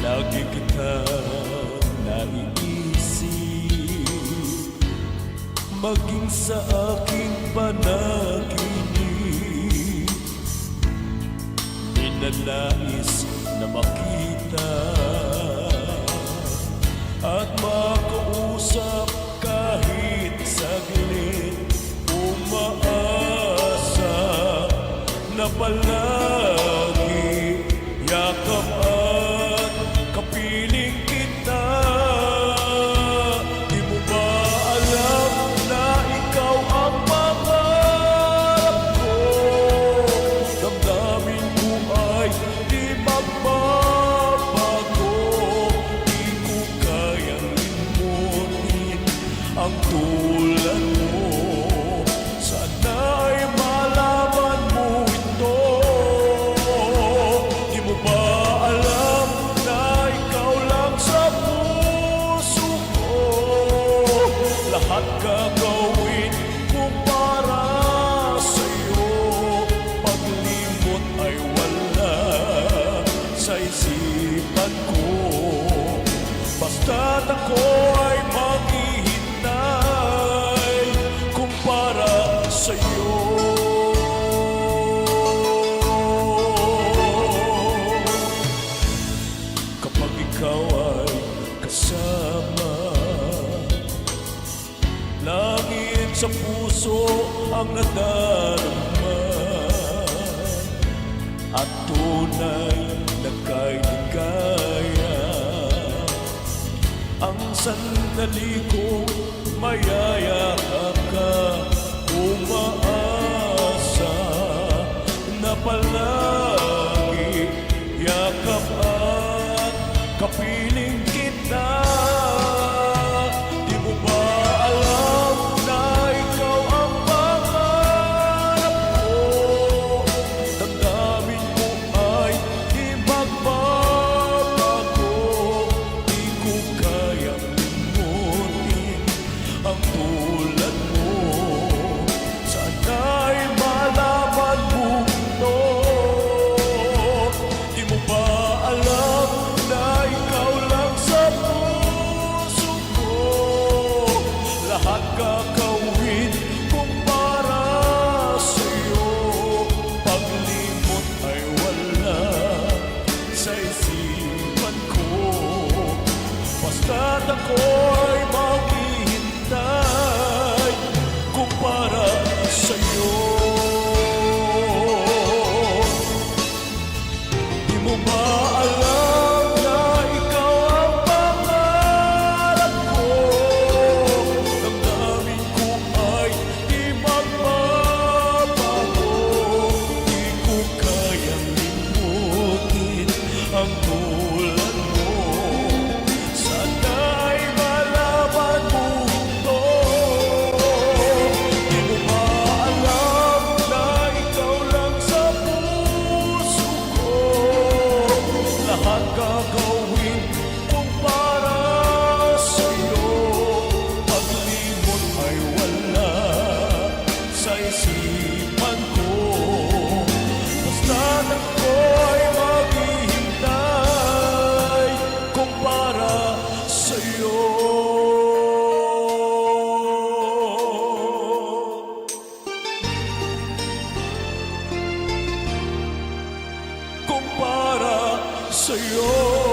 Lagi kitang naiisip, maging sa aking panaginip. Ninanais na makita at makausap kahit saglit. Umaasa na palagi yakap at kapiling kita. Di mo ba alam na ikaw ang pangarap ko? Damdamin ko ay di magbabago. Di ko kayang limutin ang tulad mo. Sana'y malaman mo ito. Di mo ba alam na ikaw lang sa puso ko? Lahat gagawin ko para sa'yo. Paglimot ay wala sa isipan ko. Basta't ako ay maghihintay kung para sa'yo. Kapag ikaw ay kasama, langit sa puso ang nadarama, at tunay na kailigaya ang sandali kong mayayakap ka. Umaasa na palagi yakap at kapiling kita. Di mo ba alam na ikaw ang pangarap ko? Damdamin mo ay di magbabago. Di ko kayang limutin ang tulad mo. Sana'y malaman mo ito. Di mo ba alam na ikaw lang sa puso ko? Lahat gagawin kung para sa'yo. Paglimot ay wala sa isipan ko. Basta't ako ay maghihintay kung para sa'yo. Di mo ba alam na ikaw ang pangarap ko? Damdamin ko ay di magbabago. Di ko kayang limutin ang tulad mo. Sana'y malaman mo ito. Di mo ba alam na ikaw lang sa puso ko? Lahat gagawin kung para sa'yo. Paglimot ay wala sa isipan ko. Basta't ako ay maghihintay kung para sa'yo. Kung para sa'yo.